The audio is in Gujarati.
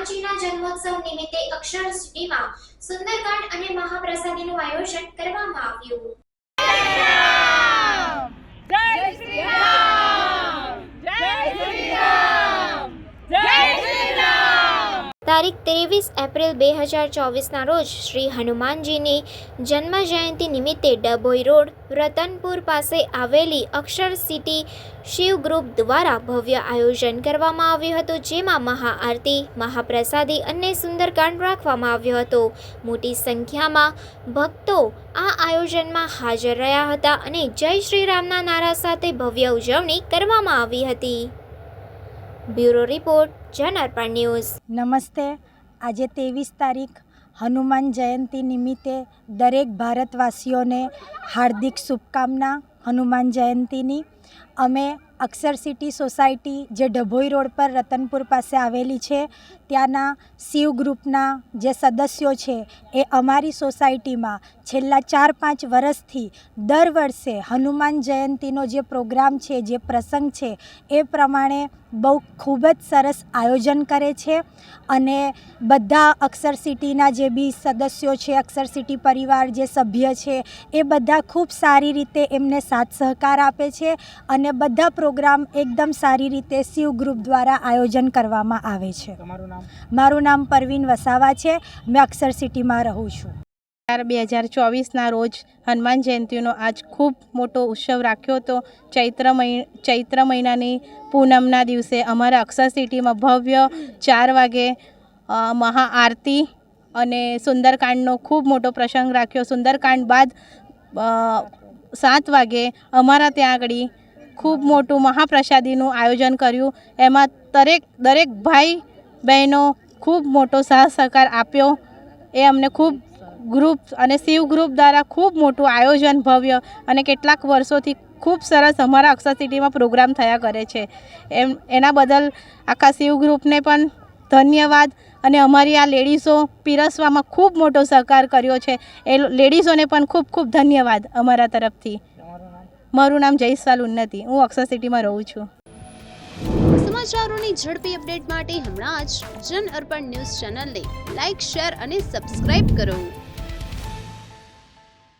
હનુમાનજીના જન્મોત્સવ નિમિત્તે અક્ષર સિટીમાં સુંદરકાંડ અને મહાપ્રસાદીનું આયોજન કરવામાં આવ્યું। તારીખ 23 એપ્રિલ 2024ના રોજ શ્રી હનુમાનજીની જન્મ જયંતિ નિમિત્તે ડભોઈ રોડ રતનપુર પાસે આવેલી અક્ષર સિટી શિવ ગ્રુપ દ્વારા ભવ્ય આયોજન કરવામાં આવ્યું હતું, જેમાં મહાઆરતી, મહાપ્રસાદી અને સુંદરકાંડ રાખવામાં આવ્યો હતો। મોટી સંખ્યામાં ભક્તો આ આયોજનમાં હાજર રહ્યા હતા અને જય શ્રી રામના નારા સાથે ભવ્ય ઉજવણી કરવામાં આવી હતી। Bureau report, Janarpan news. નમસ્તે। આજે 23 તારીખ હનુમાન જયંતિ નિમિત્તે દરેક ભારતવાસીઓને હાર્દિક શુભકામના હનુમાન જયંતિની। અમે અક્ષર સિટી સોસાયટી જે ડભોઈ રોડ પર રતનપુર પાસે આવેલી છે ત્યાંના શિવ ગ્રુપના જે સદસ્યો છે એ અમારી સોસાયટીમાં છેલ્લા 4-5 વર્ષથી દર વર્ષે હનુમાન જયંતિનો જે પ્રોગ્રામ છે, જે પ્રસંગ છે એ પ્રમાણે બહુ ખૂબ જ સરસ આયોજન કરે છે અને બધા અક્ષર સિટીના જે બી સદસ્યો છે, અક્ષર સિટી પરિવાર જે સભ્ય છે એ બધા ખૂબ સારી રીતે એમને સાથ સહકાર આપે છે અને બધા પ્રોગ્રામ એકદમ સારી રીતે શિવ ગ્રુપ દ્વારા આયોજન કરવામાં આવે છે। મારું નામ પરવીન વસાવા છે। મેં અક્ષર સિટીમાં રહું છું। 2024ના રોજ હનુમાન જયંતિનો આજ ખૂબ મોટો ઉત્સવ રાખ્યો હતો। ચૈત્ર મહિનાની પૂનમના દિવસે અમારા અક્ષર સિટીમાં ભવ્ય 4 વાગે મહાઆરતી અને સુંદરકાંડનો ખૂબ મોટો પ્રસંગ રાખ્યો। સુંદરકાંડ બાદ 7 વાગે અમારા ત્યાં આગળ ખૂબ મોટું મહાપ્રસાદીનું આયોજન કર્યું। એમાં દરેક ભાઈ બહેનો ખૂબ મોટો સાથ સહકાર આપ્યો। એ અમને ખૂબ ગ્રુપ અને શિવ ગ્રુપ દ્વારા ખૂબ મોટું આયોજન ભવ્ય અને કેટલાક વર્ષોથી ખૂબ સરસ અમારા અક્ષર સિટીમાં પ્રોગ્રામ થયા કરે છે। એના બદલ આખા શિવ ગ્રુપને પણ ધન્યવાદ અને અમારી આ લેડીઝો પીરસવામાં ખૂબ મોટો સહકાર કર્યો છે એ લેડીઝોને પણ ખૂબ ખૂબ ધન્યવાદ અમારા તરફથી। મારું નામ જયસ્વાલ ઉન્નતિ, હું અક્ષર સિટીમાં રહું છું। સમાચારોની ઝડપી અપડેટ માટે હમણાં જ જન અર્પણ ન્યૂઝ ચેનલને લાઇક, શેર અને સબસ્ક્રાઇબ કરો।